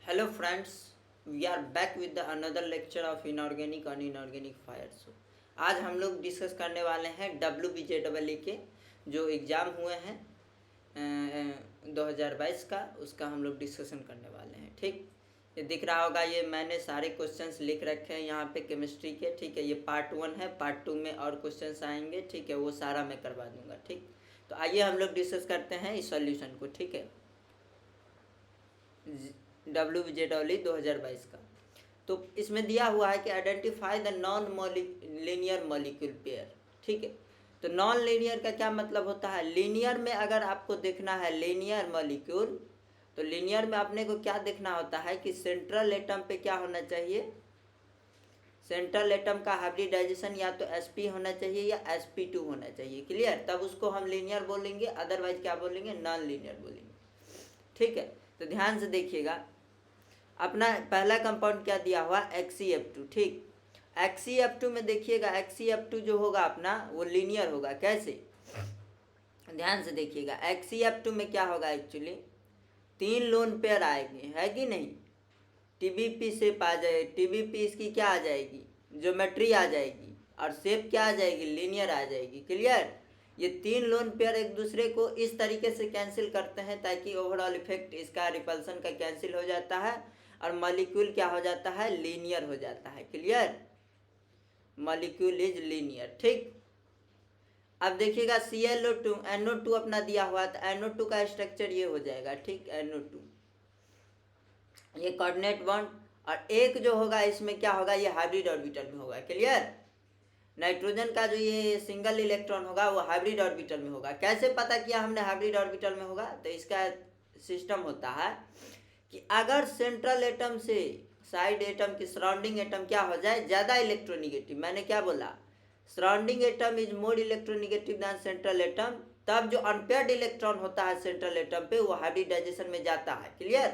Hello friends, we are back with the another lecture of inorganic and inorganic fire. So आज हम लोग discuss करने वाले हैं WBJEE के जो एग्ज़ाम हुए हैं 2022 का, उसका हम लोग डिस्कशन करने वाले हैं। ठीक, ये दिख रहा होगा, ये मैंने सारे क्वेश्चंस लिख रखे हैं यहाँ पे केमिस्ट्री के। ठीक है, ये पार्ट 1 है, पार्ट 2 में और क्वेश्चंस आएंगे। ठीक है, वो सारा मैं करवा दूंगा। ठीक, तो आइए हम लोग डिस्कस करते हैं इस सॉल्यूशन को। ठीक है, WBJEE 2022 का। तो इसमें दिया हुआ है कि identify the non linear molecule pair. ठीक है, तो नॉन लीनियर का क्या मतलब होता है? लीनियर में अगर आपको देखना है लीनियर मॉलिक्यूल, तो लीनियर में अपने को क्या देखना होता है कि सेंट्रल एटम पे क्या होना चाहिए? सेंट्रल एटम का हाइब्रिडाइजेशन या तो sp होना चाहिए या sp2 होना चाहिए। क्लियर? तब उसको हम लीनियर बोलेंगे, अदरवाइज क्या बोलेंगे? नॉन लीनियर बोलेंगे। ठीक है, तो ध्यान से देखिएगा, अपना पहला कंपाउंड क्या दिया हुआ? XeF2। ठीक, XeF2 में देखिएगा, XeF2 जो होगा अपना वो लीनियर होगा। कैसे? ध्यान से देखिएगा, XeF2 में क्या होगा? एक्चुअली 3 लोन पेयर आएंगे, है कि नहीं? TBP शेप आ जाए, TBP इसकी क्या आ जाएगी? ज्योमेट्री आ जाएगी, और शेप क्या आ जाएगी? लीनियर आ जाएगी। क्लियर? ये 3 लोन पेयर एक दूसरे को इस तरीके से कैंसिल करते हैं ताकि ओवरऑल इफेक्ट इसका रिपल्सन का कैंसिल हो जाता है और मॉलिक्यूल क्या हो जाता है? लीनियर हो जाता है। क्लियर? Molecule is linear. ठीक, अब देखिएगा ClO2 NO2 अपना दिया हुआ, तो NO2 का स्ट्रक्चर ये हो जाएगा। ठीक, NO2 ये कोऑर्डिनेट बॉन्ड, और एक जो होगा इसमें क्या होगा? ये हाइब्रिड ऑर्बिटल में होगा। क्लियर? नाइट्रोजन का जो ये सिंगल इलेक्ट्रॉन होगा वो हाइब्रिड ऑर्बिटल में होगा। कैसे पता किया हमने हाइब्रिड ऑर्बिटल में होगा? तो इसका सिस्टम होता है कि अगर सेंट्रल एटम से साइड एटम की सराउंडिंग एटम क्या हो जाए? ज़्यादा इलेक्ट्रोनिगेटिव। मैंने क्या बोला? Surrounding atom is more electronegative than central atom. तब जो अनपेयर्ड इलेक्ट्रॉन होता है सेंट्रल एटम पे वो हाइब्रिडाइजेशन में जाता है। क्लियर?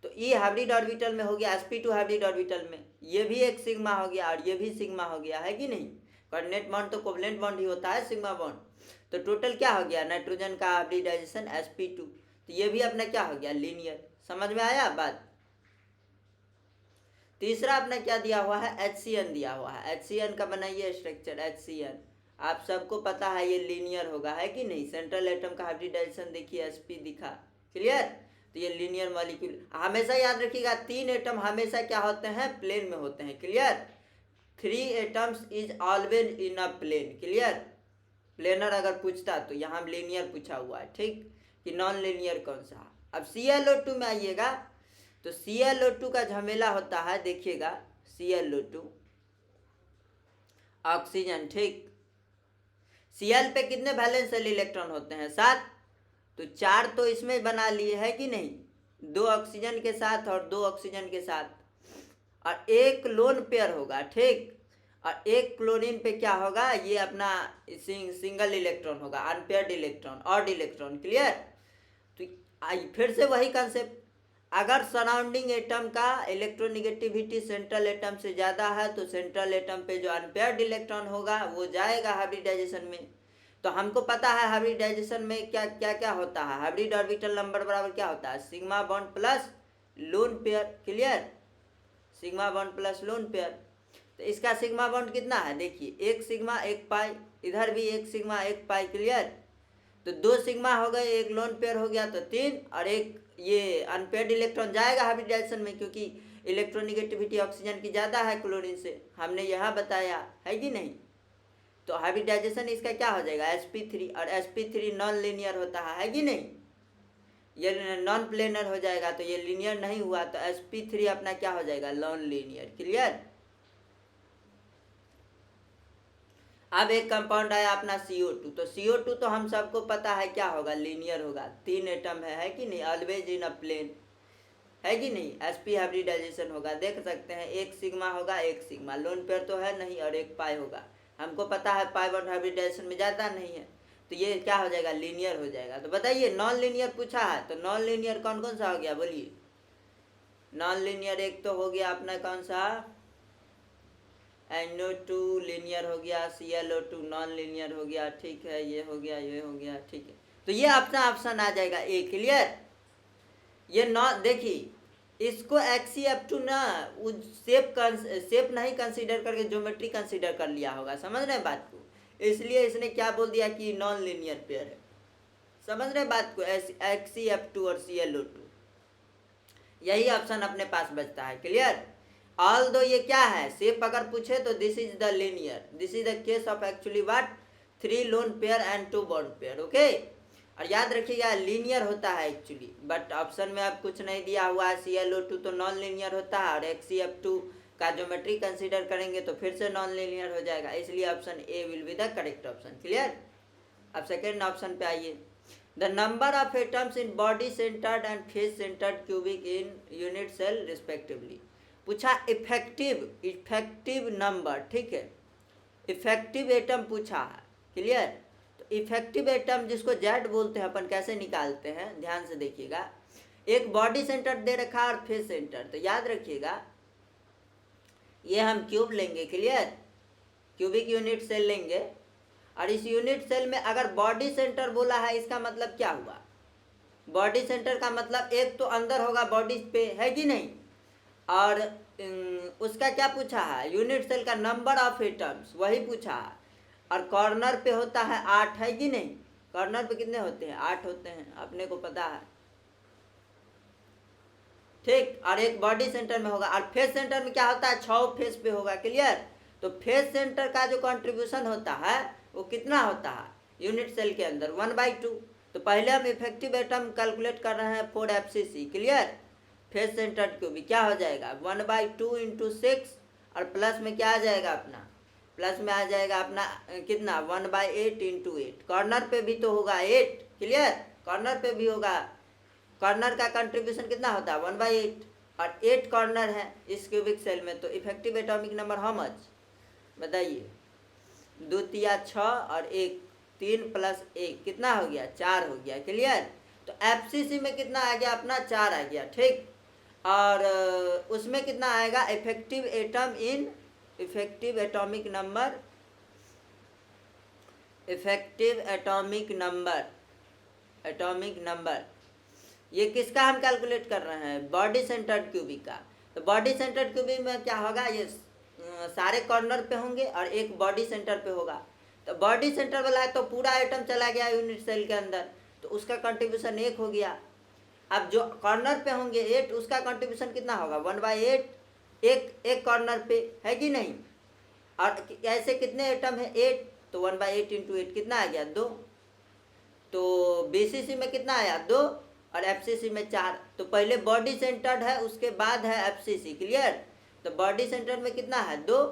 तो ये हाइब्रिड ऑर्बिटल में हो गया, sp2 हाइब्रिड ऑर्बिटल में, ये भी एक सिग्मा हो गया और ये भी सिग्मा हो गया, है कि नहीं? कोऑर्डिनेट बॉन्ड तो कोवलेंट बॉन्ड ही होता है, सिग्मा बॉन्ड। तो टोटल क्या हो गया? नाइट्रोजन का हाइब्रिडाइजेशन sp2, तो ये भी अपना क्या हो गया? लीनियर। समझ में आया बात? तीसरा अपना क्या दिया हुआ है? HCN दिया हुआ है। HCN का बनाइए स्ट्रक्चर। HCN आप सबको पता है ये लीनियर होगा, है कि नहीं? सेंट्रल एटम का हाइब्रिडाइजेशन देखिए, sp दिखा। क्लियर? तो ये लीनियर मॉलिक्यूल। हमेशा याद रखिएगा 3 एटम हमेशा क्या होते हैं? प्लेन में होते हैं। Clear? 3 atoms is always in a plane. Clear? Planar अगर पूछता तो यहाँ लीनियर पूछा हुआ है। ठीक, कि नॉन लीनियर कौन सा? अब ClO2 में आइएगा, तो ClO2 का झमेला होता है, देखिएगा ClO2 ऑक्सीजन। ठीक, Cl पे कितने वैलेंस इलेक्ट्रॉन होते हैं? 7। तो 4 तो इसमें बना लिए, है कि नहीं? 2 ऑक्सीजन के साथ और 2 ऑक्सीजन के साथ, और एक लोन पेयर होगा। ठीक, और एक क्लोरीन पे क्या होगा? ये अपना सिंगल इलेक्ट्रॉन होगा, unpaired electron, odd electron. Clear? तो फिर से वही कंसेप्ट, अगर सराउंडिंग एटम का इलेक्ट्रोनिगेटिविटी सेंट्रल एटम से ज़्यादा है तो सेंट्रल एटम पे जो अनपेयर्ड इलेक्ट्रॉन होगा वो जाएगा हाइब्रिडाइजेशन में। तो हमको पता है हाइब्रिडाइजेशन में क्या क्या क्या होता है? हाइब्रिड ऑर्बिटल नंबर बराबर क्या होता है? Sigma bond plus lone pair. Clear? Sigma bond plus lone pair. तो इसका सिग्मा बॉन्ड कितना है? देखिए, 1 सिग्मा 1 पाई, इधर भी 1 सिग्मा 1 पाई। क्लियर? तो 2 सिग्मा हो गए, एक लोन पेयर हो गया तो 3, और एक ये अनपेयर्ड इलेक्ट्रॉन जाएगा हाइब्रिडाइजेशन में, क्योंकि इलेक्ट्रोनिगेटिविटी ऑक्सीजन की ज़्यादा है क्लोरीन से, हमने यहाँ बताया, है कि नहीं? तो हाइब्रिडाइजेशन इसका क्या हो जाएगा? sp3, और sp3 नॉन लीनियर होता है कि नहीं? ये नॉन प्लेनर हो जाएगा, तो ये लीनियर नहीं हुआ, तो sp3 अपना क्या हो जाएगा? Non linear. क्लियर? अब एक कंपाउंड आया अपना CO2, तो CO2 तो हम सबको पता है क्या होगा? लीनियर होगा। 3 एटम है कि नहीं? ऑलवेज इन अ प्लेन, है कि नहीं? sp हाइब्रिडाइजेशन होगा, देख सकते हैं, 1 सिग्मा होगा, 1 सिग्मा, लोन पेयर तो है नहीं, और 1 पाई होगा। हमको पता है पाई बॉन्ड हाइब्रिडाइजेशन में ज़्यादा नहीं है, तो ये क्या हो जाएगा? लीनियर हो जाएगा। तो बताइए, नॉन लीनियर पूछा है, तो नॉन लीनियर कौन कौन सा हो गया? बोलिए। नॉन लीनियर एक तो हो गया अपना कौन सा? NO2 लीनियर हो गया, ClO2 नॉन लीनियर हो गया। ठीक है, ये हो गया, ये हो गया। ठीक है, तो ये अपना ऑप्शन आ जाएगा ए। क्लियर? ये नॉन, देखिए इसको XCF2 ना वो शेप नहीं कंसीडर करके ज्योमेट्री कंसीडर कर लिया होगा, समझ रहे हैं बात को, इसलिए इसने क्या बोल दिया कि नॉन लीनियर पेयर है। समझ रहे हैं बात को, XCF2 और ClO2, यही ऑप्शन अपने पास बचता है। क्लियर? ऑल दो ये क्या है, शेप अगर पूछे तो this is the linear, this is the case of actually what 3 lone pair and 2 bond pair. Okay, और याद रखिएगा लीनियर होता है एक्चुअली, बट ऑप्शन में अब कुछ नहीं दिया हुआ है। ClO2 तो नॉन लीनियर होता है, और XCF2 का ज्योमेट्री कंसीडर करेंगे तो फिर से नॉन लीनियर हो जाएगा, इसलिए option A will be the correct option. Clear? अब सेकेंड ऑप्शन पे आइए। The number of atoms in body centred and face centred cubic in unit cell respectively. पूछा इफेक्टिव नंबर, ठीक है, इफेक्टिव एटम पूछा है। क्लियर? तो इफेक्टिव एटम जिसको जेड बोलते हैं अपन कैसे निकालते हैं, ध्यान से देखिएगा। एक बॉडी सेंटर दे रखा और फेस सेंटर, तो याद रखिएगा ये हम क्यूब लेंगे। क्लियर? क्यूबिक यूनिट सेल लेंगे, और इस यूनिट सेल में अगर बॉडी सेंटर बोला है, इसका मतलब क्या हुआ, बॉडी सेंटर का मतलब एक तो अंदर होगा बॉडी पे, है कि नहीं, और उसका क्या पूछा है, यूनिट सेल का नंबर ऑफ एटम्स वही पूछा है, और कॉर्नर पे होता है 8, है कि नहीं, कॉर्नर पे कितने होते हैं, 8 होते हैं, अपने को पता है, ठीक। और एक बॉडी सेंटर में होगा, और फेस सेंटर में क्या होता है, 6 फेस पे होगा। क्लियर? तो फेस सेंटर का जो कंट्रीब्यूशन होता है वो कितना होता है यूनिट सेल के अंदर, 1/2। तो पहले हम इफेक्टिव एटम कैलकुलेट कर रहे हैं 4 FCC। Clear? Face centre cubic क्या हो जाएगा, 1/2 × 6, और प्लस में क्या आ जाएगा अपना, प्लस में आ जाएगा अपना कितना, 1/8 × 8। कॉर्नर पे भी तो होगा 8। क्लियर? कॉर्नर पे भी होगा, कॉर्नर का कंट्रीब्यूशन कितना होता है, 1/8, और 8 कॉर्नर है इस क्यूबिक सेल में। तो effective atomic number how much, बताइए, 2 × 6 और 1, 3 + 1 कितना हो गया, 4 हो गया। क्लियर? तो FCC में कितना आ गया अपना, 4 आ गया, ठीक। और उसमें कितना आएगा, effective atom in effective atomic number, effective atomic number ये किसका हम कैलकुलेट कर रहे हैं, बॉडी सेंटर्ड क्यूबिक का। तो बॉडी सेंटर्ड क्यूबिक में क्या होगा, ये सारे कॉर्नर पे होंगे और एक बॉडी सेंटर पे होगा। तो बॉडी सेंटर वाला है तो पूरा एटम चला गया यूनिट सेल के अंदर, तो उसका कंट्रीब्यूशन 1 हो गया। अब जो कॉर्नर पे होंगे 8, उसका कंट्रीब्यूशन कितना होगा, 1/8, एक कॉर्नर पे, है कि नहीं। और ऐसे कितने एटम है, 8, तो 1/8 × 8 कितना आ गया, 2। तो BCC में कितना आया, 2, और FCC में 4। तो पहले बॉडी सेंटर्ड है, उसके बाद है FCC। क्लियर? तो बॉडी सेंटर में कितना है, 2,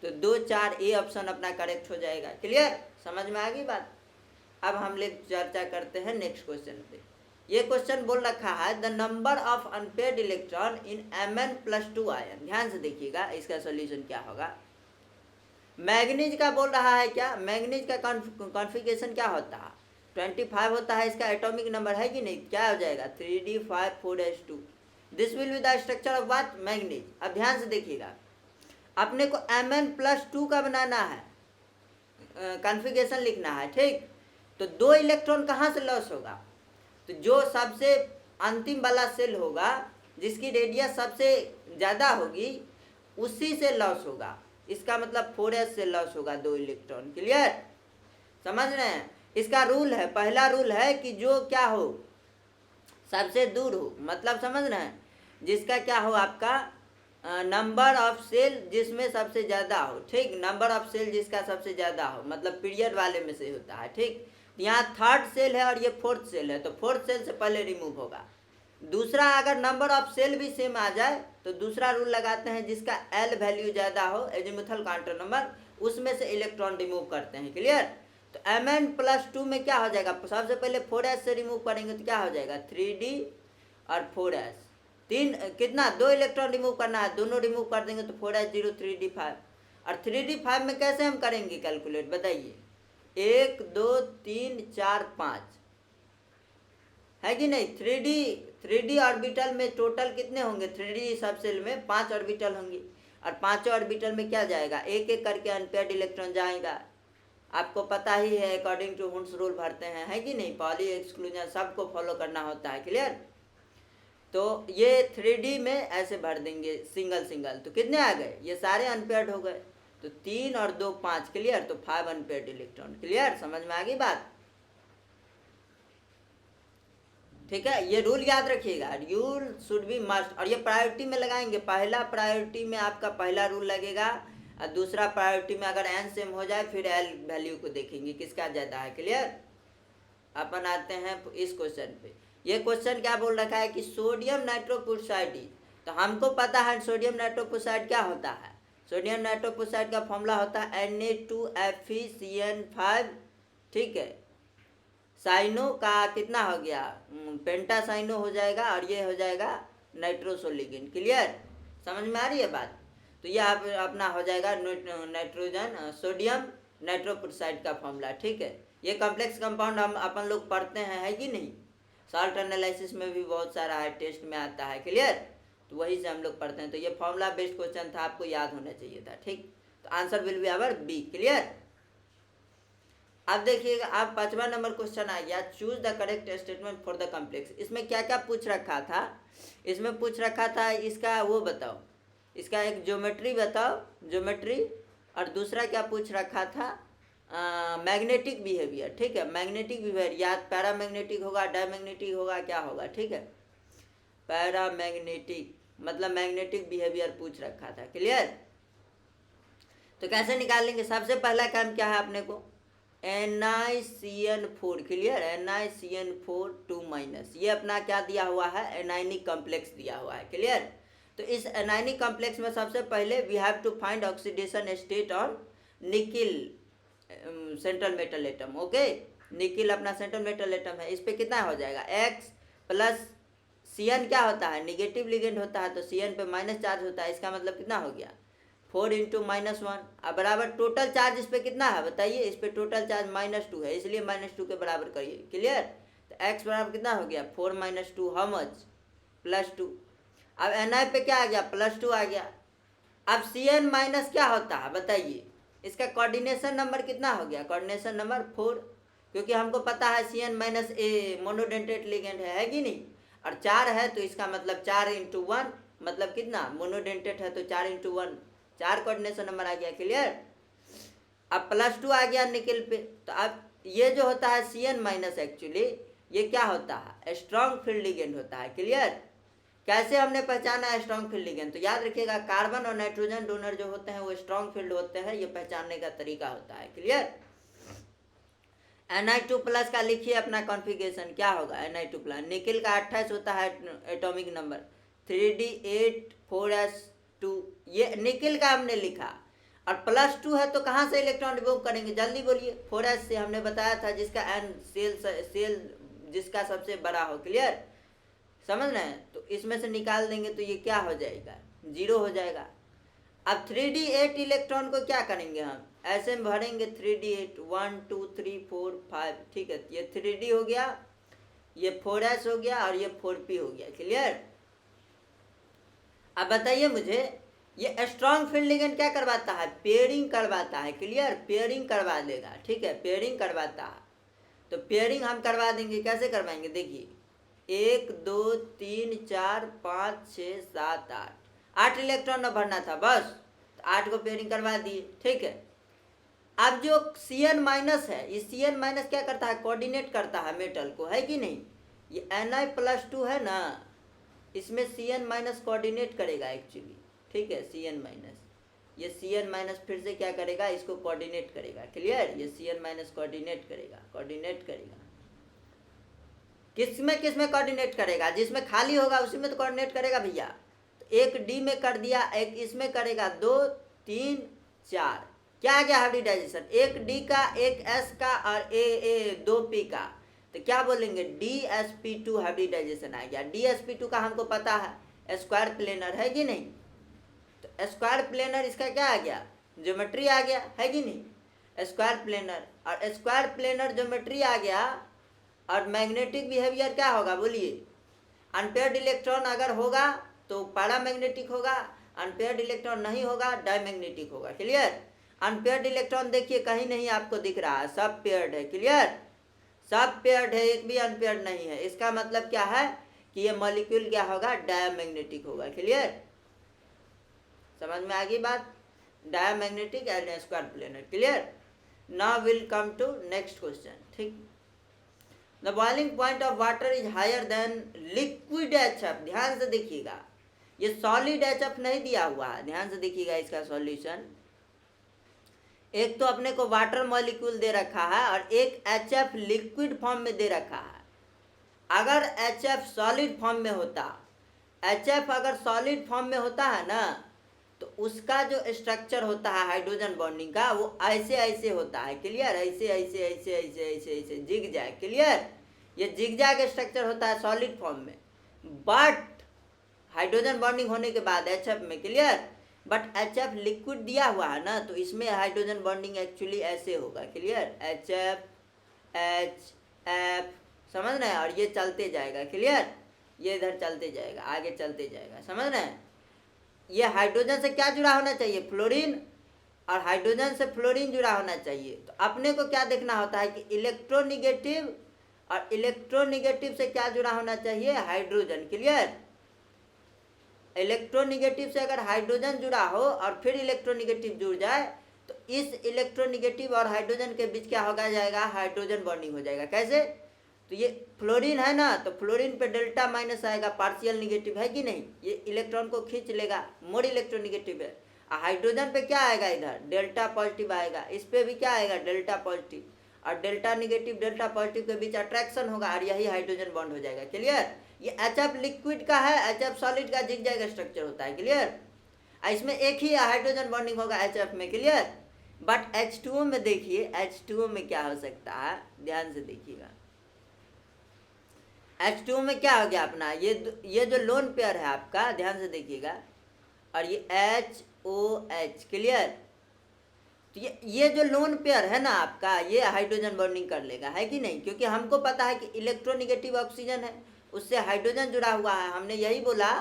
तो 2, 4, ए ऑप्शन अपना करेक्ट हो जाएगा। क्लियर? समझ में आ गई बात? अब हम लोग चर्चा करते हैं नेक्स्ट क्वेश्चन पे। ये क्वेश्चन बोल रखा है the number of unpaired electron in Mn+2 ion. ध्यान से देखिएगा इसका सॉल्यूशन क्या होगा। मैग्नीज का बोल रहा है, क्या मैग्नीज का कॉन्फ़िगरेशन क्या होता है, 25 होता है इसका एटॉमिक नंबर, है कि नहीं। क्या हो जाएगा, 3d5 4s2। This will be the structure of what, manganese. अब ध्यान से देखिएगा, अपने को Mn+2 का बनाना है, कॉन्फ़िगरेशन लिखना है, ठीक। तो 2 इलेक्ट्रॉन कहाँ से लॉस होगा, तो जो सबसे अंतिम वाला सेल होगा जिसकी रेडियस सबसे ज़्यादा होगी उसी से लॉस होगा। इसका मतलब 4s से लॉस होगा 2 इलेक्ट्रॉन। क्लियर? समझ रहे हैं? इसका रूल है, पहला रूल है कि जो क्या हो, सबसे दूर हो, मतलब समझ रहे हैं, जिसका क्या हो आपका नंबर ऑफ सेल जिसमें सबसे ज़्यादा हो, ठीक। नंबर ऑफ सेल जिसका सबसे ज़्यादा हो, मतलब पीरियड वाले में से होता है, ठीक। यहाँ 3rd सेल है और ये 4th सेल है, तो 4th सेल से पहले रिमूव होगा। दूसरा, अगर नंबर ऑफ सेल भी सेम आ जाए तो दूसरा रूल लगाते हैं, जिसका L वैल्यू ज़्यादा हो, एजीमुथल क्वांटम नंबर, उसमें से इलेक्ट्रॉन रिमूव करते हैं। क्लियर? तो Mn+2 में क्या हो जाएगा, सबसे पहले 4s से रिमूव करेंगे तो क्या हो जाएगा, 3d और 4s, 3 कितना, 2 इलेक्ट्रॉन रिमूव करना है, दोनों रिमूव कर देंगे तो 4s 0 3d5। और 3d5 में कैसे हम करेंगे कैलकुलेट, बताइए, 1 2 3 4 5, है कि नहीं। 3d ऑर्बिटल में टोटल कितने होंगे, 3d सब सेल में 5 ऑर्बिटल होंगे, और 5 ऑर्बिटल में क्या जाएगा, एक एक करके अनपेयर्ड इलेक्ट्रॉन जाएगा। आपको पता ही है, अकॉर्डिंग टू हुंस रूल भरते हैं, है कि नहीं, पॉली एक्सक्लूजन सबको फॉलो करना होता है। क्लियर? तो ये 3D में ऐसे भर देंगे सिंगल सिंगल, तो कितने आ गए, ये सारे अनपेयर्ड हो गए, तो 3 और 2 5, क्लियर, तो 5 अनपेयर्ड इलेक्ट्रॉन, क्लियर, समझ में आ गई बात। ठीक है, ये रूल याद रखिएगा, रूल शुड बी मस्ट, और ये प्रायोरिटी में लगाएंगे, पहला प्रायोरिटी में आपका पहला रूल लगेगा, और दूसरा प्रायोरिटी में अगर एन सेम हो जाए फिर एल वैल्यू को देखेंगे किसका ज़्यादा है, क्लियर। अपन आते हैं इस क्वेश्चन पे, ये क्वेश्चन क्या बोल रखा है कि सोडियम नाइट्रोक्लोराइड, तो हमको पता है सोडियम नाइट्रोक्लोराइड क्या होता है, सोडियम नाइट्रोक्लोराइड का फॉर्मूला होता है Na2FeCN5, ठीक है, साइनो का कितना हो गया, पेंटा साइनो हो जाएगा, और ये हो जाएगा नाइट्रोसोलिगेन, क्लियर, समझ में आ रही है बात। तो ये अपना हो जाएगा नाइट्रोजन सोडियम नाइट्रोक्लोराइड का फॉर्मूला, ठीक है। ये कॉम्प्लेक्स कंपाउंड हम अपन लोग पढ़ते हैं, है कि नहीं, सॉल्ट एनालिसिस में भी बहुत सारा है, टेस्ट में आता है, क्लियर, तो वही से हम लोग पढ़ते हैं। तो ये फॉर्मूला बेस्ड क्वेश्चन था, आपको याद होना चाहिए था, ठीक। तो answer will be our B, clear. अब देखिएगा, आप 5वां नंबर क्वेश्चन आ गया, choose the correct statement for the complex. इसमें क्या क्या पूछ रखा था, इसमें पूछ रखा था इसका वो बताओ, इसका एक ज्योमेट्री बताओ, ज्योमेट्री, और दूसरा क्या पूछ रखा था, मैग्नेटिक बिहेवियर, ठीक है, मैग्नेटिक बिहेवियर, या पैरामैग्नेटिक होगा, डायमैग्नेटिक होगा, क्या होगा, ठीक है, पैरामैग्नेटिक मतलब मैग्नेटिक बिहेवियर पूछ रखा था, क्लियर। तो कैसे निकालेंगे, सबसे पहला काम क्या है अपने को, NiCN4, क्लियर, NiCN4 2-, ये अपना क्या दिया हुआ है, एनायनिक कॉम्प्लेक्स दिया हुआ है, क्लियर। तो इस एनायनिक कॉम्प्लेक्स में सबसे पहले we have to find oxidation state on nickel central metal atom, okay, nickel अपना सेंट्रल मेटल एटम है, इस पे कितना हो जाएगा X प्लस Cn क्या होता है, निगेटिव लिगेंड होता है, तो Cn पे माइनस चार्ज होता है, इसका मतलब कितना हो गया 4 × -1, अब बराबर टोटल चार्ज इस पे कितना है बताइए, इस पे टोटल चार्ज -2 है, इसलिए -2 के बराबर करिए, क्लियर। तो x बराबर कितना हो गया 4 - 2, हाउ मच, +2। अब Na पे क्या आ गया, +2 आ गया। अब Cn माइनस क्या होता है बताइए, इसका कोऑर्डिनेशन नंबर कितना हो गया, कोऑर्डिनेशन नंबर 4, क्योंकि हमको पता है Cn - A मोनोडेंटेट लिगेंड है कि नहीं, और 4 है, तो इसका मतलब 4 × 1 मतलब कितना, मोनोडेंटेट है तो 4 × 1 4 कोऑर्डिनेशन नंबर आ गया, क्लियर। अब +2 आ गया निकिल पे, तो अब ये जो होता है Cn- एक्चुअली ये क्या होता है, स्ट्रॉन्ग फील्ड लिगेंड होता है, क्लियर। कैसे हमने पहचाना है स्ट्रॉन्ग फील्ड लिगेंड, तो याद रखिएगा कार्बन और नाइट्रोजन डोनर जो होते हैं वो स्ट्रॉन्ग फील्ड होते हैं, ये पहचानने का तरीका होता है, क्लियर। Ni2+ का लिखिए अपना कॉन्फ़िगरेशन क्या होगा, Ni2+, निकिल का 28 होता है एटॉमिक नंबर, 3D8 4s2, ये निकिल का हमने लिखा, और +2 है तो कहाँ से इलेक्ट्रॉन रिमूव करेंगे, जल्दी बोलिए, 4s से हमने बताया था, जिसका n सेल जिसका सबसे बड़ा हो, क्लियर, समझ रहे हैं। तो इसमें से निकाल देंगे तो ये क्या हो जाएगा, 0 हो जाएगा। अब 3D8 इलेक्ट्रॉन को क्या करेंगे, हम ऐसे में भरेंगे 3D8 1 2 3 4 5, ठीक है, ये 3D हो गया, ये 4s हो गया, और ये 4p हो गया, क्लियर। अब बताइए मुझे, ये स्ट्रॉन्ग फील्ड लिगेंड क्या करवाता है, पेयरिंग करवाता है, क्लियर, पेयरिंग करवा देगा, ठीक है, पेयरिंग करवाता है। तो पेयरिंग हम करवा देंगे, कैसे करवाएंगे, देखिए 1 2 3 4 5 6 7 8 इलेक्ट्रॉन न भरना था बस, तो 8 को पेयरिंग करवा दिए, ठीक है। अब जो Cn- है, ये Cn- क्या करता है, कोऑर्डिनेट करता है मेटल को, है कि नहीं, ये Ni+2 है ना, इसमें Cn- कोऑर्डिनेट करेगा एक्चुअली, ठीक है, Cn-, ये Cn- फिर से क्या करेगा, इसको कोऑर्डिनेट करेगा, क्लियर, ये Cn- कोऑर्डिनेट करेगा, किसमें कोऑर्डिनेट करेगा, जिसमें खाली होगा उसी में तो कोऑर्डिनेट करेगा भैया। तो एक D में कर दिया, एक इसमें करेगा, 2 3 4, क्या आ गया हाइब्रिडाइजेशन, एक D का, एक S का, और 2P का, तो क्या बोलेंगे DsP2 हाइब्रिडाइजेशन आ गया। DsP2 का हमको पता है स्क्वायर प्लेनर, है कि नहीं, तो स्क्वायर प्लेनर इसका क्या आ गया, ज्योमेट्री आ गया, है कि नहीं, स्क्वायर प्लेनर, और स्क्वायर प्लेनर ज्योमेट्री आ गया, और मैग्नेटिक बिहेवियर क्या होगा बोलिए, अनपेयर्ड इलेक्ट्रॉन अगर होगा तो पैरामैग्नेटिक होगा, अनपेयर्ड इलेक्ट्रॉन नहीं होगा डायमैग्नेटिक होगा, क्लियर। अनपेयर्ड इलेक्ट्रॉन देखिए कहीं नहीं आपको दिख रहा है, सब पेयर्ड है, क्लियर, सब पेयर्ड है, एक भी अनपेयर्ड नहीं है, इसका मतलब क्या है कि ये मॉलिक्यूल क्या होगा, डायमैग्नेटिक होगा। क्लियर, समझ में आ गई बात, diamagnetic and square planar. Clear, now will come to next question. ठीक, the boiling point of water is higher than liquid HF। ध्यान से देखिएगा, ये सॉलिड HF नहीं दिया हुआ है, ध्यान से देखिएगा इसका सॉल्यूशन। एक तो अपने को वाटर मॉलिक्यूल दे रखा है और एक HF लिक्विड फॉर्म में दे रखा है। अगर HF सॉलिड फॉर्म में होता, HF अगर सॉलिड फॉर्म में होता है ना, तो उसका जो स्ट्रक्चर होता है हाइड्रोजन बॉन्डिंग का, वो ऐसे ऐसे होता है। क्लियर, ऐसे ऐसे ऐसे ऐसे ऐसे ऐसे जिग जैग। क्लियर, ये जिग जैग स्ट्रक्चर होता है सॉलिड फॉर्म में, बट हाइड्रोजन बॉन्डिंग होने के बाद HF में। क्लियर, बट HF लिक्विड दिया हुआ है ना, तो इसमें हाइड्रोजन बॉन्डिंग एक्चुअली ऐसे होगा। क्लियर, HF HF, समझ रहे हैं, और ये चलते जाएगा। क्लियर, ये इधर चलते जाएगा, आगे चलते जाएगा, समझ रहे हैं। ये हाइड्रोजन से क्या जुड़ा होना चाहिए, फ्लोरीन, और हाइड्रोजन से फ्लोरीन जुड़ा होना चाहिए। तो अपने को क्या देखना होता है कि इलेक्ट्रोनिगेटिव, और इलेक्ट्रोनिगेटिव से क्या जुड़ा होना चाहिए, हाइड्रोजन। क्लियर, इलेक्ट्रोनिगेटिव से अगर हाइड्रोजन जुड़ा हो और फिर इलेक्ट्रोनिगेटिव जुड़ जाए, तो इस इलेक्ट्रोनिगेटिव और हाइड्रोजन के बीच क्या होगा जाएगा, हाइड्रोजन बॉन्डिंग हो जाएगा। कैसे, तो ये फ्लोरीन है ना, तो फ्लोरीन पे डेल्टा माइनस आएगा, पार्शियल निगेटिव है कि नहीं, ये इलेक्ट्रॉन को खींच लेगा, मोर इलेक्ट्रोनिगेटिव है। हाइड्रोजन पे क्या आएगा, इधर डेल्टा पॉजिटिव आएगा, इस पे भी क्या आएगा, डेल्टा पॉजिटिव, और डेल्टा निगेटिव डेल्टा पॉजिटिव के बीच अट्रैक्शन होगा, और यही हाइड्रोजन बॉन्ड हो जाएगा। क्लियर, ये HF लिक्विड का है, HF सॉलिड का जिग जैग स्ट्रक्चर होता है। क्लियर, इसमें एक ही हाइड्रोजन बॉन्डिंग होगा HF में। क्लियर, बट H2O में देखिए, H2O में क्या हो सकता है, ध्यान से देखिएगा। H2O में क्या हो गया अपना, ये जो लोन पेयर है आपका, ध्यान से देखिएगा, और ये HOH। क्लियर, तो ये जो लोन पेयर है ना आपका, ये हाइड्रोजन बॉन्डिंग कर लेगा, है कि नहीं, क्योंकि हमको पता है कि इलेक्ट्रोनिगेटिव ऑक्सीजन है, उससे हाइड्रोजन जुड़ा हुआ है। हमने यही बोला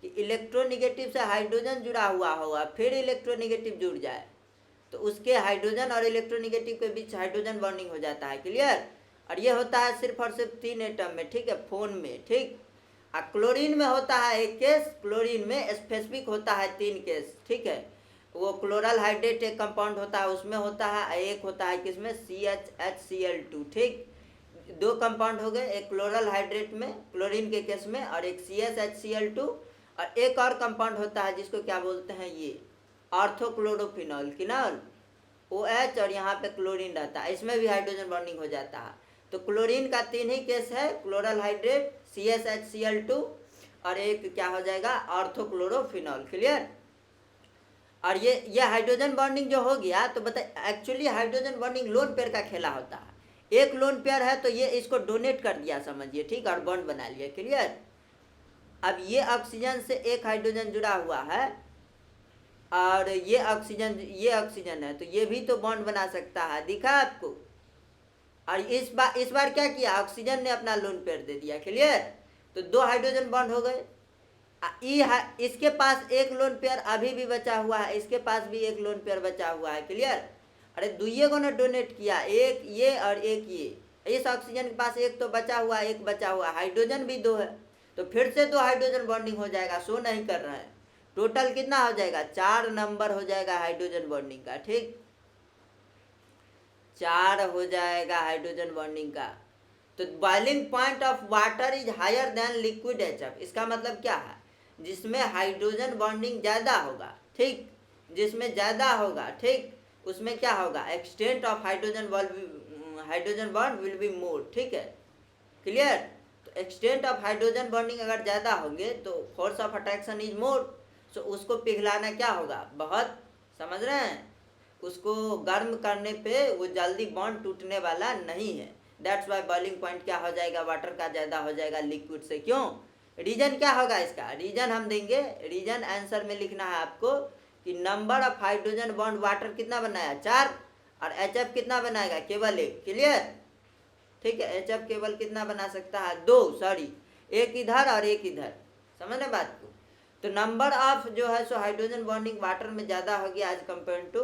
कि इलेक्ट्रोनिगेटिव से हाइड्रोजन जुड़ा हुआ होगा, फिर इलेक्ट्रोनिगेटिव जुड़ जाए, तो उसके हाइड्रोजन और इलेक्ट्रोनिगेटिव के बीच हाइड्रोजन बॉन्डिंग हो जाता है। क्लियर, और ये होता है सिर्फ और सिर्फ 3 एटम में। ठीक है, फोन में। ठीक, और क्लोरीन में होता है एक केस, क्लोरीन में स्पेसिफिक होता है 3 केस। ठीक है, वो क्लोरल हाइड्रेट एक कंपाउंड होता है, उसमें होता है, एक होता है किसमें, CHHCl2। ठीक, 2 कंपाउंड हो गए, एक क्लोरल हाइड्रेट में क्लोरीन के केस में, और एक CHHCl2, और एक और कंपाउंड होता है जिसको क्या बोलते हैं, ये ऑर्थोक्लोरोफिनॉल, किनॉल OH, और यहाँ पे क्लोरीन रहता है, इसमें भी हाइड्रोजन बॉन्डिंग हो जाता है। तो क्लोरीन का 3 ही केस है, क्लोरल हाइड्रेट, CHHCl2, और एक क्या हो जाएगा, ऑर्थोक्लोरोफिनॉल। क्लियर, और ये हाइड्रोजन बॉन्डिंग जो हो गया, तो बताइए actually hydrogen bonding lone pair का खेला होता है। एक लोन पेयर है तो ये इसको डोनेट कर दिया समझिए, ठीक, और बॉन्ड बना लिया। क्लियर, अब ये ऑक्सीजन से एक हाइड्रोजन जुड़ा हुआ है, और ये ऑक्सीजन है, तो ये भी तो बॉन्ड बना सकता है, दिखा आपको। और इस बार क्या किया, ऑक्सीजन ने अपना लोन पेयर दे दिया। क्लियर, तो 2 हाइड्रोजन बॉन्ड हो गए। इसके पास एक लोन पेयर अभी भी बचा हुआ है, इसके पास भी एक लोन पेयर बचा हुआ है। क्लियर, अरे दुइये को ने डोनेट किया, एक ये और एक ये। इस ऑक्सीजन के पास एक तो बचा हुआ, एक बचा हुआ, हाइड्रोजन भी 2 है, तो फिर से 2 हाइड्रोजन बॉन्डिंग हो जाएगा। शो नहीं कर रहा है, टोटल कितना हो जाएगा, 4 नंबर हो जाएगा हाइड्रोजन बॉन्डिंग का। ठीक, 4 हो जाएगा हाइड्रोजन बॉन्डिंग का। तो boiling point of water is higher than liquid HF। इसका मतलब क्या है, जिसमें हाइड्रोजन बॉन्डिंग ज़्यादा होगा, ठीक, जिसमें ज़्यादा होगा, ठीक, उसमें क्या होगा, extent of hydrogen bond will be more. ठीक है, क्लियर, तो एक्सटेंट ऑफ हाइड्रोजन बॉन्डिंग अगर ज़्यादा होंगे तो force of attraction is more, so उसको पिघलाना क्या होगा, बहुत, समझ रहे हैं, उसको गर्म करने पे वो जल्दी बॉन्ड टूटने वाला नहीं है। दैट्स वाई बॉइलिंग पॉइंट क्या हो जाएगा, वाटर का ज़्यादा हो जाएगा लिक्विड से। क्यों, रीजन क्या होगा इसका, रीजन हम देंगे, रीजन आंसर में लिखना है आपको कि number of hydrogen bond water कितना बनाया, 4, और HF कितना बनाएगा, केवल 1। क्लियर, ठीक है, HF केवल कितना बना सकता है, 2, सॉरी, एक इधर और एक इधर, समझ रहे बात को। तो नंबर ऑफ जो है सो हाइड्रोजन बॉन्डिंग वाटर में ज़्यादा होगी as compare to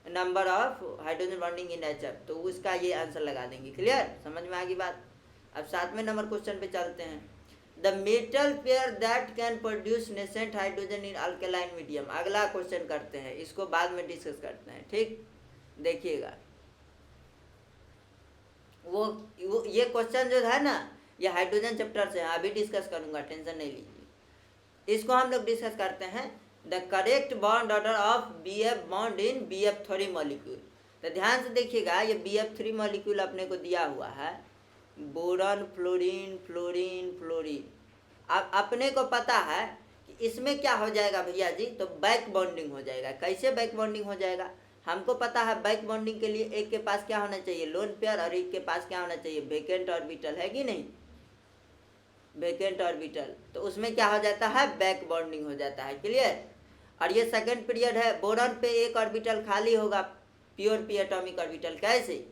number of hydrogen bonding in HF, तो उसका ये आंसर लगा देंगे। क्लियर, समझ में आ गई बात। अब 7वें नंबर क्वेश्चन पे चलते हैं। The metal pair that can produce nascent hydrogen in alkaline medium. अगला क्वेश्चन करते हैं, इसको बाद में डिस्कस करते हैं, ठीक। देखिएगा वो ये क्वेश्चन जो है ना, ये हाइड्रोजन चैप्टर से अभी डिस्कस करूंगा, टेंशन नहीं लीजिए। इसको हम लोग डिस्कस करते हैं, the correct bond order of BF bond in BF3 molecule. तो ध्यान से देखिएगा, ये BF3 मॉलिक्यूल अपने को दिया हुआ है, बोरॉन फ्लोरीन फ्लोरीन फ्लोरीन। अब अपने को पता है कि इसमें क्या हो जाएगा भैया जी, तो बैक बॉन्डिंग हो जाएगा। कैसे बैक बॉन्डिंग हो जाएगा, हमको पता है बैक बॉन्डिंग के लिए एक के पास क्या होना चाहिए, लोन पेयर, और एक के पास क्या होना चाहिए, वेकेंट ऑर्बिटल, है कि नहीं, वेकेंट ऑर्बिटल। तो उसमें क्या हो जाता है, बैक बॉन्डिंग हो जाता है, क्लियर। और ये सेकंड पीरियड है, बोरॉन पे एक ऑर्बिटल खाली होगा, प्योर पी एटॉमिक ऑर्बिटल। कैसे,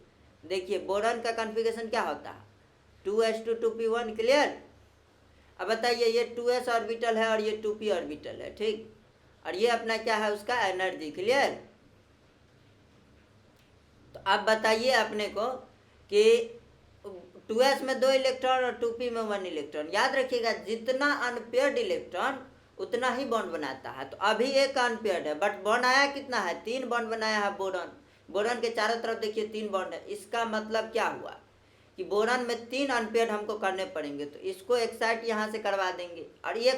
देखिए बोरॉन का कॉन्फ़िगरेशन क्या होता है, 2s2 2p1, क्लियर। अब बताइए, ये 2s ऑर्बिटल है और ये 2p ऑर्बिटल है, ठीक। और ये अपना क्या है, उसका एनर्जी, क्लियर। तो अब बताइए अपने को कि 2s में 2 इलेक्ट्रॉन और 2p में 1 इलेक्ट्रॉन। याद रखिएगा, जितना अनपेयर्ड इलेक्ट्रॉन उतना ही बॉन्ड बनाता है। तो अभी एक अनपेयर्ड है, बट बॉन्ड आया कितना है, 3 बॉन्ड बनाया है बोरॉन। बोरॉन के चारों तरफ देखिए 3 बॉन्ड है। इसका मतलब क्या हुआ कि बोरॉन में 3 अनपेयर्ड हमको करने पड़ेंगे। तो इसको एक्साइट यहाँ से करवा देंगे, और ये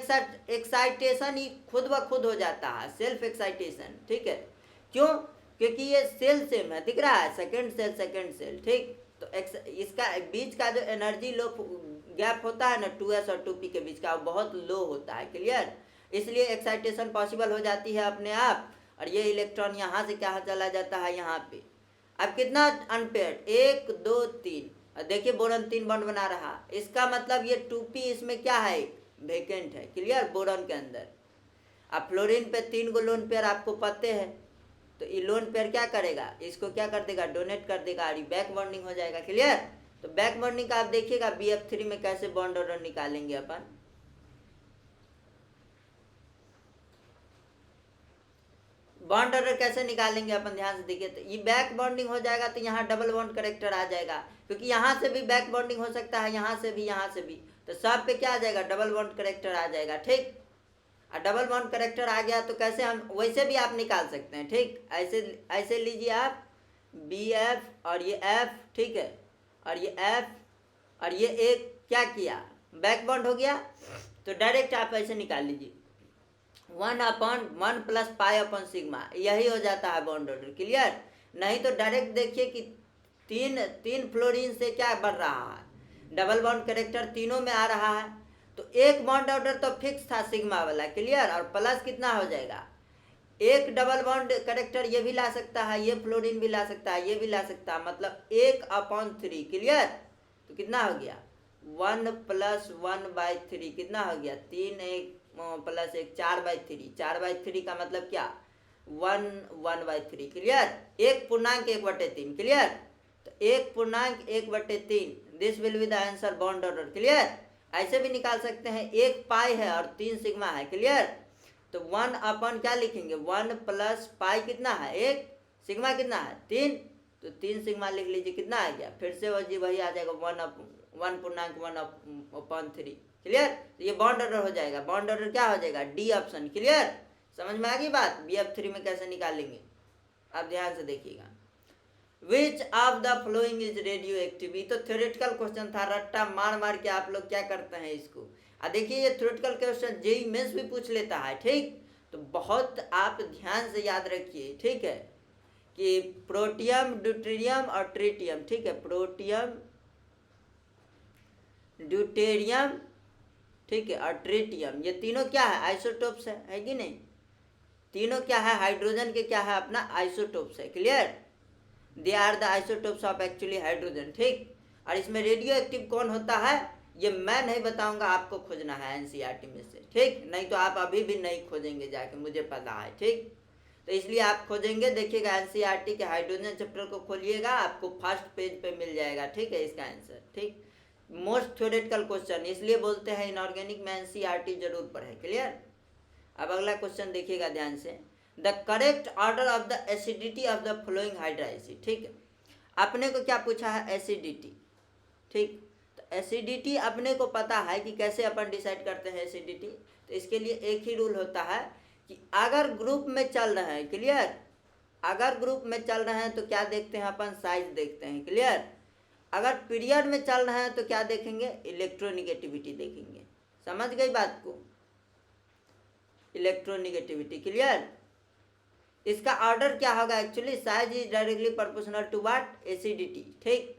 एक्साइटेशन ही खुद ब खुद हो जाता है, सेल्फ एक्साइटेशन, ठीक है। क्यों, क्योंकि ये सेल सेम है, दिख रहा है, सेकेंड सेल, ठीक। तो इसका बीच का जो एनर्जी लो गैप होता है ना 2s और 2p के बीच का, वो बहुत लो होता है, क्लियर। इसलिए एक्साइटेशन पॉसिबल हो जाती है अपने आप, और ये इलेक्ट्रॉन यहाँ से क्या चला जाता है, यहाँ पे। अब कितना अनपेयर्ड, 1 2 3, और देखिए बोरॉन 3 बॉन्ड बना रहा, इसका मतलब ये 2p इसमें क्या है, वेकेंट है, क्लियर, बोरॉन के अंदर। अब फ्लोरीन पे 3 गो लोन पेयर आपको पते हैं, तो ये लोन पेयर क्या करेगा, इसको क्या कर देगा, डोनेट कर देगा, और बैक बॉन्डिंग हो जाएगा, क्लियर। तो बैक बॉन्डिंग का आप देखिएगा BF3 में कैसे बॉन्ड ऑर्डर निकालेंगे अपन। बॉन्ड ऑर्डर कैसे निकालेंगे अपन, ध्यान से देखिए। तो ये बैक बॉन्डिंग हो जाएगा, तो यहाँ डबल बॉन्ड करेक्टर आ जाएगा, क्योंकि यहाँ से भी बैक बॉन्डिंग हो सकता है, यहाँ से भी, यहाँ से भी। तो सब पे क्या आ जाएगा, डबल बॉन्ड करेक्टर आ जाएगा, ठीक। और डबल बॉन्ड करेक्टर आ गया तो कैसे, हम वैसे भी आप निकाल सकते हैं, ठीक। ऐसे लीजिए आप, BF और ये F, ठीक है, और ये F और ये एक क्या किया, बैक बॉन्ड हो गया। तो डायरेक्ट आप ऐसे निकाल लीजिए, 1/1 + π/σ, यही हो जाता है बॉन्ड ऑर्डर, क्लियर। नहीं तो डायरेक्ट देखिए कि तीन फ्लोरीन से क्या बढ़ रहा है, डबल बॉन्ड करेक्टर तीनों में आ रहा है। तो एक बॉन्ड ऑर्डर तो फिक्स था सिग्मा वाला, क्लियर, और प्लस कितना हो जाएगा, एक डबल बॉन्ड करेक्टर ये भी ला सकता है, ये फ्लोरीन भी ला सकता है, ये भी ला सकता है, मतलब 1/3, क्लियर। तो कितना हो गया, 1 + 1/3 कितना हो गया, 3 1 + 1 4/3, 4/3 का मतलब क्या, 1/3, क्लियर। 1.1/3, क्लियर। तो 1.1/3, this will be the answer bond order, clear. ऐसे भी निकाल सकते हैं, 1 पाई है और 3 सिग्मा है, क्लियर। तो 1 अपन क्या लिखेंगे, 1 + पाई कितना है, 1, सिग्मा कितना है, 3, तो 3 सिग्मा लिख लीजिए, कितना आ गया, फिर से वही आ जाएगा 1.1/3, क्लियर। तो ये बॉन्ड ऑर्डर हो जाएगा, बॉन्ड ऑर्डर क्या हो जाएगा, D ऑप्शन, क्लियर। समझ में आ गई बात, BF3 में कैसे निकालेंगे, आप ध्यान से देखिएगा। Which of the following is radio active, तो थ्योरेटिकल क्वेश्चन था, रट्टा मार के आप लोग क्या करते हैं इसको। देखिए ये थ्योरेटिकल क्वेश्चन JEE मेंस भी पूछ लेता है, ठीक। तो बहुत आप ध्यान से याद रखिए, ठीक है, कि प्रोटियम ड्यूटेरियम और ट्रिटियम, ठीक है, प्रोटियम ड्यूटेरियम, ठीक है, और ट्रिटियम, ये तीनों क्या है, आइसोटोप्स है कि नहीं, तीनों क्या है, हाइड्रोजन के क्या है, अपना आइसोटोप्स है, clear. They are the isotopes of actually hydrogen, ठीक। और इसमें रेडियो एक्टिव कौन होता है, ये मैं नहीं बताऊंगा, आपको खोजना है NCERT में से, ठीक। नहीं तो आप अभी भी नहीं खोजेंगे जाके, मुझे पता है, ठीक। तो इसलिए आप खोजेंगे, देखिएगा NCERT के हाइड्रोजन चैप्टर को खोलिएगा, आपको फर्स्ट पेज पे मिल जाएगा, ठीक है, इसका आंसर, ठीक। मोस्ट थ्योरेटिकल क्वेश्चन, इसलिए बोलते हैं इनऑर्गेनिक में NCERT जरूर पढ़े, क्लियर। अब अगला क्वेश्चन देखिएगा ध्यान से, the correct order of the acidity of the flowing hydra acid, ठीक है। अपने को क्या पूछा है, एसिडिटी, ठीक। तो एसिडिटी अपने को पता है कि कैसे अपन डिसाइड करते हैं एसिडिटी। तो इसके लिए एक ही रूल होता है कि अगर ग्रुप में चल रहे हैं, क्लियर, अगर ग्रुप में चल रहे हैं तो क्या देखते हैं अपन, साइज देखते हैं, क्लियर। अगर पीरियड में चल रहे हैं तो क्या देखेंगे, इलेक्ट्रोनिगेटिविटी देखेंगे। समझ गई बात को, इलेक्ट्रोनिगेटिविटी, क्लियर। इसका ऑर्डर क्या होगा actually, size is directly proportional to what, acidity, ठीक।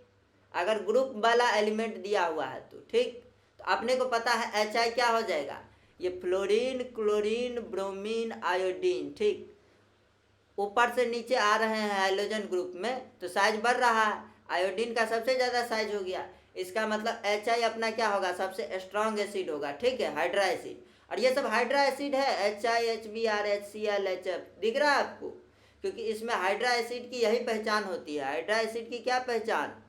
अगर ग्रुप वाला एलिमेंट दिया हुआ है तो ठीक। तो अपने को पता है HI क्या हो जाएगा, ये फ्लोरीन, क्लोरीन, ब्रोमीन, आयोडीन, ठीक। ऊपर से नीचे आ रहे हैं हाइड्रोजन ग्रुप में तो साइज बढ़ रहा है, आयोडीन का सबसे ज़्यादा साइज हो गया। इसका मतलब HI अपना क्या होगा, सबसे स्ट्रॉन्ग एसिड होगा, ठीक है, हाइड्रा एसिड। और ये सब हाइड्रा एसिड है, HI, HBr, HCl, HF, दिख रहा है आपको, क्योंकि इसमें हाइड्रा एसिड की यही पहचान होती है। हाइड्रा एसिड की क्या पहचान,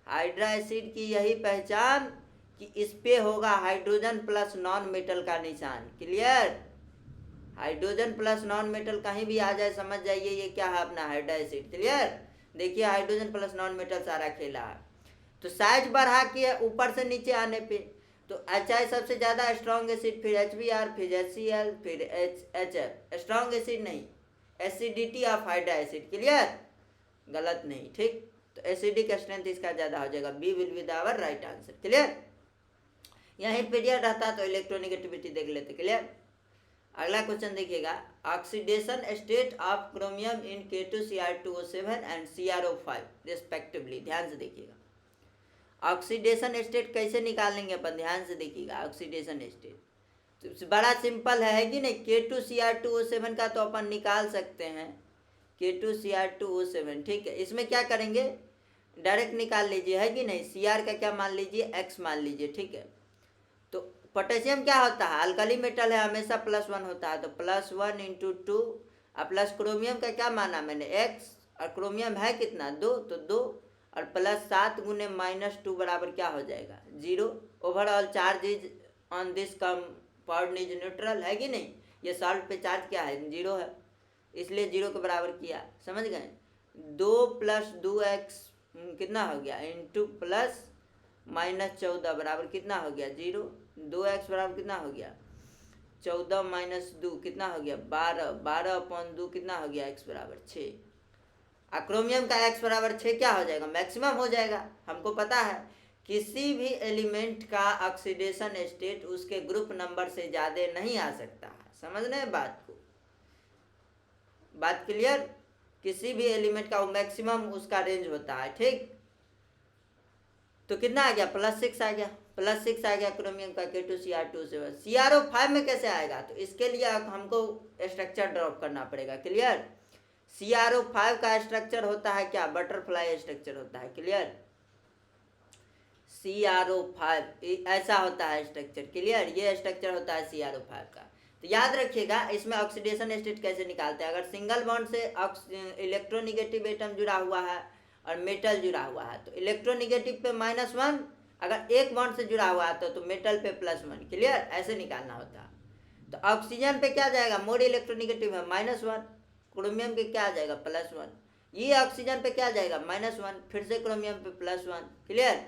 हाइड्रा एसिड की यही पहचान कि इस पे होगा हाइड्रोजन प्लस नॉन मेटल का निशान, clear. Hydrogen plus non metal कहीं भी आ जाए समझ जाइए ये क्या है, अपना हाइड्रा एसिड, क्लियर। देखिए हाइड्रोजन प्लस नॉन मेटल सारा खेला है। तो साइज बढ़ा के ऊपर से नीचे आने पे तो HI सबसे ज़्यादा स्ट्रॉन्ग एसिड, फिर HBr, फिर HCl, फिर HF, स्ट्रॉन्ग एसिड नहीं, acidity of hydra acid, clear, गलत नहीं, ठीक। तो एसिडिक स्ट्रेंथ इसका ज़्यादा हो जाएगा, B will be the our right answer, clear. यहीं पीरियड रहता तो इलेक्ट्रोनिगेटिविटी देख लेते, क्लियर। अगला क्वेश्चन देखिएगा, oxidation state of chromium in K2Cr2O7 and CrO5 respectively, ध्यान से देखिएगा। ऑक्सीडेशन स्टेट कैसे निकालेंगे अपन, ध्यान से देखिएगा। ऑक्सीडेशन स्टेट तो बड़ा सिंपल है कि नहीं, K2Cr2O7 का तो अपन निकाल सकते हैं, K2Cr2O7, ठीक है। इसमें क्या करेंगे, डायरेक्ट निकाल लीजिए, है कि नहीं। Cr का क्या मान लीजिए, X मान लीजिए, ठीक है। तो पोटेशियम क्या होता है, अल्कली मेटल है, हमेशा +1 होता है, तो +1 × 2, और प्लस क्रोमियम का क्या माना मैंने, X, और क्रोमियम है कितना 2, तो 2, और +7 × -2 बराबर क्या हो जाएगा 0। Overall charge is on this compound is neutral, है कि नहीं। ये सॉल्ट पे चार्ज क्या है, 0 है, इसलिए 0 के बराबर किया, समझ गए। 2 + 2x कितना हो गया, इंटू प्लस -14 बराबर कितना हो गया 0। 2x बराबर कितना हो गया 14 - 2 कितना हो गया 12, 12/2 कितना हो गया x बराबर 6। क्रोमियम का x बराबर 6 क्या हो जाएगा, मैक्सिमम हो जाएगा। हमको पता है किसी भी एलिमेंट का ऑक्सीडेशन स्टेट उसके ग्रुप नंबर से ज़्यादा नहीं आ सकता है, समझ रहे हैं बात को, बात क्लियर। किसी भी एलिमेंट का मैक्सिमम उसका रेंज होता है, ठीक। तो कितना आ गया, +6 आ गया, +6 आ गया क्रोमियम का K2Cr2O7। CrO5 में कैसे आएगा, तो इसके लिए हमको स्ट्रक्चर ड्रॉप करना पड़ेगा, क्लियर। CrO5 का स्ट्रक्चर होता है क्या, बटरफ्लाई स्ट्रक्चर होता है, क्लियर। CrO5 ऐसा होता है स्ट्रक्चर, क्लियर, ये स्ट्रक्चर होता है CrO5 का। तो याद रखिएगा इसमें ऑक्सीडेशन स्टेट कैसे निकालते हैं। अगर सिंगल बॉन्ड से इलेक्ट्रोनिगेटिव एटम जुड़ा हुआ है और मेटल जुड़ा हुआ है तो इलेक्ट्रोनिगेटिव पे -1, अगर एक बॉन्ड से जुड़ा हुआ है तो मेटल पे +1, क्लियर, ऐसे निकालना होता है। तो ऑक्सीजन पे क्या जाएगा, मोड इलेक्ट्रोनिगेटिव है -1, क्रोमियम पे क्या आ जाएगा +1, ये ऑक्सीजन पे क्या जाएगा -1, फिर से क्रोमियम पे +1, क्लियर।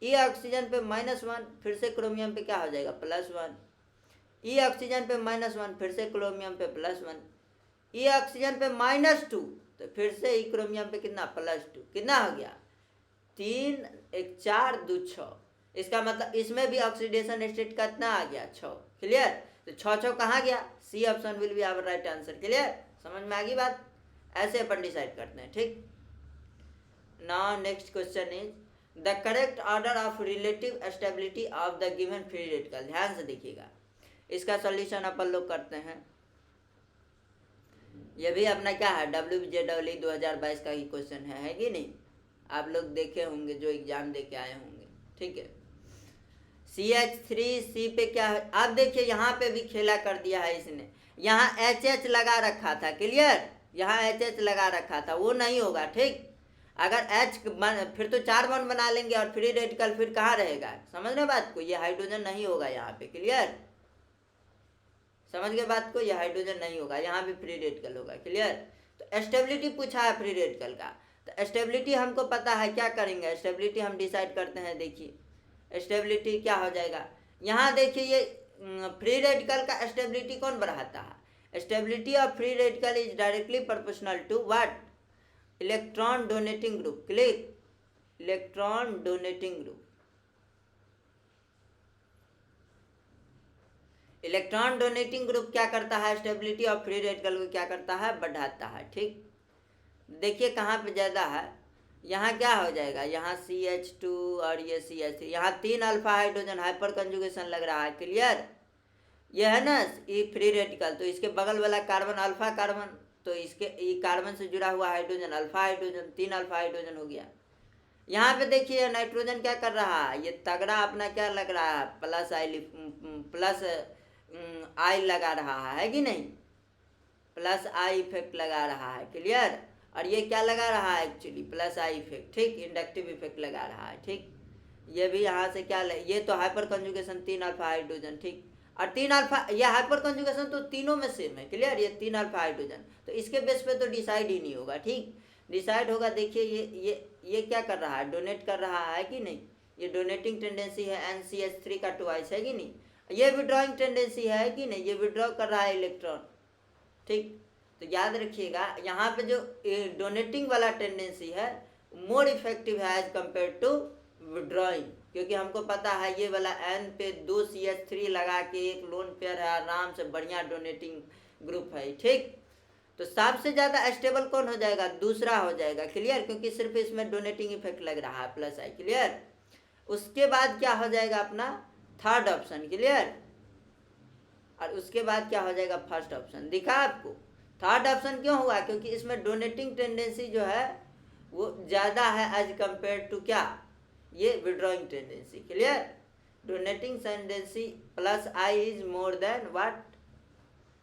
ये ऑक्सीजन पे -1, फिर से क्रोमियम पे क्या हो जाएगा +1, ये ऑक्सीजन पे -1, फिर से क्रोमियम पे +1, ये ऑक्सीजन पे -2, तो फिर से ही क्रोमियम पे कितना +2, कितना हो गया 3, 1, 4, 2, 6। इसका मतलब इसमें भी ऑक्सीडेशन स्टेट कितना आ गया 6, क्लियर। तो 6 कहाँ गया, C option will be our right answer, clear. समझ में आ गई बात, ऐसे अपन डिसाइड करते हैं, ठीक। Now next question is the correct order of relative stability of the given free radical. ध्यान से देखिएगा, इसका सॉल्यूशन अपन लोग करते हैं। ये भी अपना क्या है, WBJEE 2022 का ही क्वेश्चन है कि नहीं, आप लोग देखे होंगे जो एग्जाम दे के आए होंगे, ठीक है। CH3C पे क्या है, आप देखिए यहाँ पे भी खेला कर दिया है इसने, यहाँ HH लगा रखा था, क्लियर, यहाँ HH लगा रखा था, वो नहीं होगा, ठीक। अगर H फिर तो 4 बॉन्ड बना लेंगे और फ्री रेडिकल फिर कहाँ रहेगा, समझ रहे बात को, ये हाइड्रोजन नहीं होगा यहाँ पे, क्लियर, समझ गए बात को, ये हाइड्रोजन नहीं होगा, यहाँ भी फ्री रेडिकल होगा, क्लियर। तो स्टेबिलिटी पूछा है फ्री रेडिकल का, तो स्टेबिलिटी हमको पता है, क्या करेंगे स्टेबिलिटी हम डिसाइड करते हैं। देखिए स्टेबिलिटी क्या हो जाएगा, यहाँ देखिए ये फ्री रेडिकल का स्टेबिलिटी कौन बढ़ाता है, stability of free radical is directly proportional to what, electron donating group, click, electron donating group, electron donating group क्या करता है, स्टेबिलिटी ऑफ फ्री रेडिकल को क्या करता है, बढ़ाता है। ठीक, देखिए कहाँ पे ज़्यादा है, यहाँ क्या हो जाएगा, यहाँ CH2 और ये CH3, यहाँ 3 अल्फा हाइड्रोजन हाइपर कंजुगेशन लग रहा है, क्लियर, ये है ना ये फ्री रेडिकल, तो इसके बगल वाला कार्बन अल्फा कार्बन, तो इसके ये कार्बन से जुड़ा हुआ hydrogen alpha hydrogen, 3 alpha hydrogen हो गया। यहाँ पे देखिए नाइट्रोजन क्या कर रहा है, ये तगड़ा अपना क्या लग रहा है, प्लस आई लगा रहा है कि नहीं, प्लस आई इफेक्ट लगा रहा है, क्लियर, और ये क्या लगा रहा है एक्चुअली, प्लस आई इफेक्ट, ठीक, इंडक्टिव इफेक्ट लगा रहा है। ठीक, ये भी यहाँ से क्या ये तो हाइपर कंजुगेशन 3 अल्फा हाइड्रोजन, ठीक, और 3 अल्फा, ये हाइपर कंजुगेशन तो तीनों में सेम है, क्लियर, ये 3 अल्फा हाइड्रोजन, तो इसके बेस पे तो डिसाइड ही नहीं होगा। ठीक, डिसाइड होगा, देखिए ये क्या कर रहा है, डोनेट कर रहा है कि नहीं, ये डोनेटिंग टेंडेंसी है, NCH3 का ट्वाइस है कि नहीं, ये विड्रॉइंग टेंडेंसी है कि नहीं, ये विड्रॉ कर रहा है इलेक्ट्रॉन। ठीक, तो याद रखिएगा यहाँ पे जो डोनेटिंग वाला टेंडेंसी है मोर इफेक्टिव है एज कंपेयर टू विड्रॉइंग, क्योंकि हमको पता है ये वाला N पे 2 CH3 लगा के एक लोन पेयर है, आराम से बढ़िया डोनेटिंग ग्रुप है। ठीक, तो सबसे ज़्यादा स्टेबल कौन हो जाएगा, दूसरा हो जाएगा, क्लियर, क्योंकि सिर्फ इसमें डोनेटिंग इफेक्ट लग रहा है, प्लस आई, क्लियर। उसके बाद क्या हो जाएगा अपना थर्ड ऑप्शन, क्लियर, और उसके बाद क्या हो जाएगा फर्स्ट ऑप्शन, दिखा आपको। थर्ड ऑप्शन क्यों हुआ, क्योंकि इसमें डोनेटिंग टेंडेंसी जो है वो ज़्यादा है एज कंपेयर टू क्या, ये withdrawing tendency, clear, donating tendency plus I is more than what,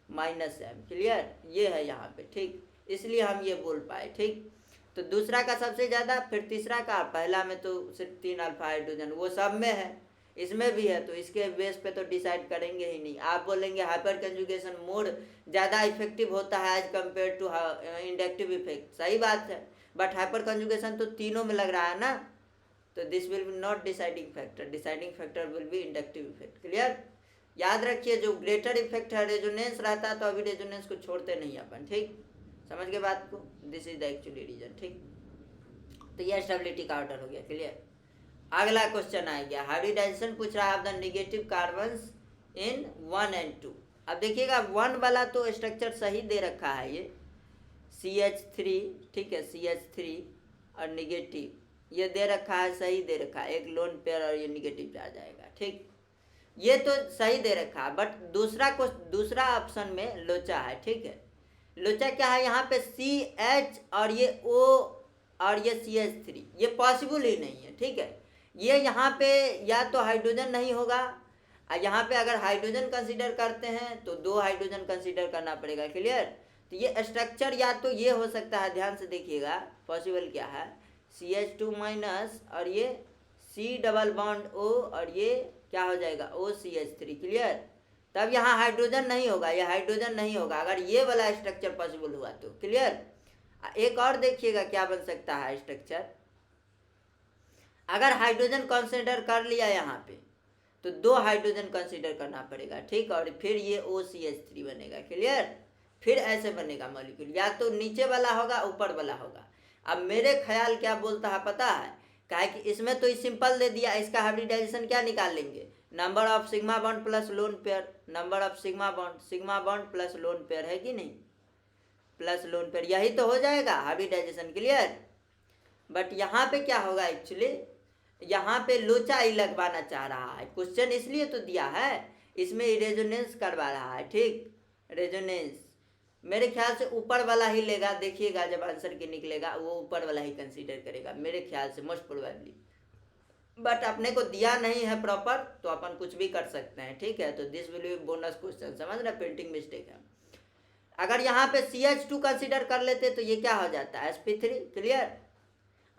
-m, clear, ये है यहाँ पे। ठीक, इसलिए हम ये बोल पाए। ठीक, तो दूसरा का सबसे ज़्यादा, फिर तीसरा का, पहला में तो सिर्फ 3 अल्फा हाइड्रोजन, वो सब में है, इसमें भी है, तो इसके बेस पे तो डिसाइड करेंगे ही नहीं। आप बोलेंगे हाइपर कंजुगेशन मोड ज़्यादा इफेक्टिव होता है as compare to inductive effect, सही बात है, बट हाइपर कंजुगेशन तो तीनों में लग रहा है ना, तो this will be not deciding factor, deciding factor will be inductive effect, clear. याद रखिए जो ग्रेटर इफेक्ट है, रेजोनेंस रहता है, तो अभी रेजोनेंस को छोड़ते नहीं अपन। ठीक, समझ के बात को, this is the actually reason. ठीक, तो यह स्टेबिलिटी का ऑर्डर हो गया, क्लियर। अगला क्वेश्चन आ गया, हाइब्रिडाइजेशन पूछ रहा है of the negative carbons in 1 and 2। अब देखिएगा 1 वाला तो स्ट्रक्चर सही दे रखा है, ये CH3, ठीक है, CH3 और निगेटिव ये दे रखा है, सही दे रखा है, एक लोन पेयर और ये निगेटिव पे आ जाएगा। ठीक, ये तो सही दे रखा है, बट दूसरा ऑप्शन में लोचा है। ठीक है, लोचा क्या है, यहाँ पे CH और ये O और ये CH3, ये पॉसिबल ही नहीं है। ठीक है, ये यहाँ पे या तो हाइड्रोजन नहीं होगा, और यहाँ पे अगर हाइड्रोजन कंसीडर करते हैं तो 2 हाइड्रोजन कंसीडर करना पड़ेगा, क्लियर। तो ये स्ट्रक्चर या तो ये हो सकता है, ध्यान से देखिएगा पॉसिबल क्या है, CH2- और ये C डबल बॉन्ड O और ये क्या हो जाएगा OCH3, क्लियर। तब यहाँ हाइड्रोजन नहीं होगा, ये हाइड्रोजन नहीं होगा अगर ये वाला स्ट्रक्चर पॉसिबल हुआ तो, क्लियर। एक और देखिएगा क्या बन सकता है स्ट्रक्चर, अगर हाइड्रोजन कंसीडर कर लिया यहाँ पे तो 2 हाइड्रोजन कंसीडर करना पड़ेगा। ठीक, और फिर ये OCH3 बनेगा, क्लियर, फिर ऐसे बनेगा मॉलिक्यूल, या तो नीचे वाला होगा ऊपर वाला होगा। अब मेरे ख्याल क्या बोलता है पता है, काहे कि इसमें तो सिंपल दे दिया, इसका हाइब्रिडाइजेशन क्या निकाल लेंगे, number of sigma bond plus lone pair, number of sigma bond plus lone pair, है कि नहीं, प्लस लोन पेयर, यही तो हो जाएगा हाइब्रिडाइजेशन, क्लियर। बट यहाँ पे क्या होगा एक्चुअली, यहाँ पे लोचा ही लगवाना चाह रहा है, क्वेश्चन इसलिए तो दिया है, इसमें रेजोनेंस करवा रहा है। ठीक, रेजोनेंस मेरे ख्याल से ऊपर वाला ही लेगा, देखिएगा जब आंसर के निकलेगा वो ऊपर वाला ही कंसीडर करेगा मेरे ख्याल से, मोस्ट प्रोबेबली। बट अपने को दिया नहीं है प्रॉपर, तो अपन कुछ भी कर सकते हैं। ठीक है, तो this will be bonus question, समझ रहे, प्रिंटिंग मिस्टेक है। अगर यहाँ पे CH2 कंसीडर कर लेते तो ये क्या हो जाता है sp3, क्लियर।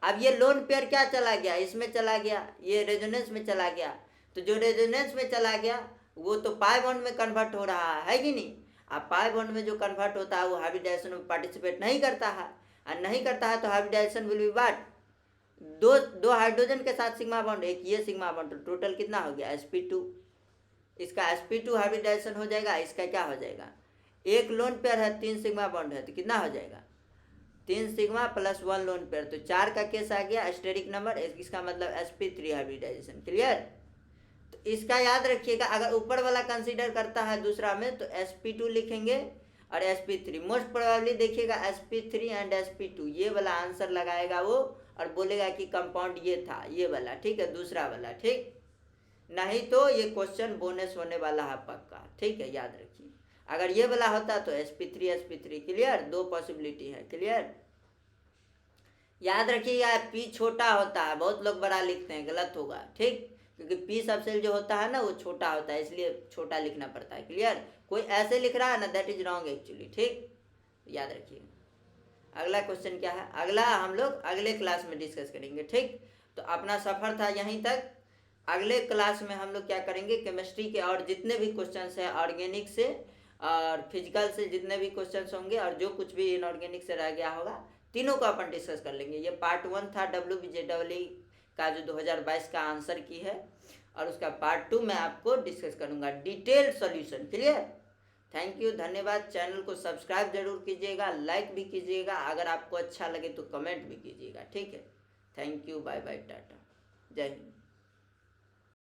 अब ये लोन पेयर क्या चला गया, इसमें चला गया, ये रेजोनेंस में चला गया, तो जो रेजोनेंस में चला गया वो तो पाई बॉन्ड में कन्वर्ट हो रहा है कि नहीं। अब पाई बॉन्ड में जो कन्वर्ट होता है वो हाइब्रिडाइजेशन में पार्टिसिपेट नहीं करता है, और नहीं करता है तो हाइब्रिडाइजेशन विल बी व्हाट, दो दो हाइड्रोजन के साथ सिग्मा बॉन्ड, एक ये सिग्मा बॉन्ड, तो टोटल कितना हो गया sp2। इसका sp2 हाइब्रिडाइजेशन हो जाएगा, इसका क्या हो जाएगा, एक लोन पेयर है 3 सिग्मा बॉन्ड है, तो कितना हो जाएगा 3 सिग्मा प्लस 1 लोन पेयर, तो 4 का केस आ गया स्टेरिक नंबर, इसका मतलब sp3 हाइब्रिडाइजेशन। क्लियर। तो इसका याद रखिएगा, अगर ऊपर वाला कंसीडर करता है दूसरा में तो sp2 लिखेंगे और sp3, मोस्ट प्रोबेबली देखिएगा sp3 एंड sp2 ये वाला आंसर लगाएगा वो, और बोलेगा कि कंपाउंड ये था, ये वाला, ठीक है, दूसरा वाला, ठीक। नहीं तो ये क्वेश्चन बोनस होने वाला है पक्का, ठीक है, याद रखिए। अगर ये वाला होता तो sp3 क्लियर, दो पॉसिबिलिटी है। क्लियर। याद रखिएगा p छोटा होता है, बहुत लोग बड़ा लिखते हैं, गलत होगा, ठीक, क्योंकि p सबसेल जो होता है ना वो छोटा होता है, इसलिए छोटा लिखना पड़ता है। क्लियर। कोई ऐसे लिख रहा है ना, दैट इज रॉन्ग एक्चुअली, ठीक, याद रखिएगा। अगला क्वेश्चन क्या है, अगला हम लोग अगले क्लास में डिस्कस करेंगे, ठीक। तो अपना सफ़र था यहीं तक, अगले क्लास में हम लोग क्या करेंगे, केमिस्ट्री के और जितने भी क्वेश्चंस हैं, ऑर्गेनिक से और फिजिकल से जितने भी क्वेश्चंस होंगे और जो कुछ भी इनऑर्गेनिक से रह गया होगा, तीनों को अपन डिस्कस कर लेंगे। ये पार्ट 1 था WBJEE का जो 2022 का आंसर की है, और उसका पार्ट 2 मैं आपको डिस्कस करूँगा, detailed solution. Clear. Thank you, धन्यवाद। चैनल को सब्सक्राइब जरूर कीजिएगा, लाइक भी कीजिएगा, अगर आपको अच्छा लगे तो कमेंट भी कीजिएगा, ठीक है। थैंक यू, बाय बाय, टाटा, जय हिंद।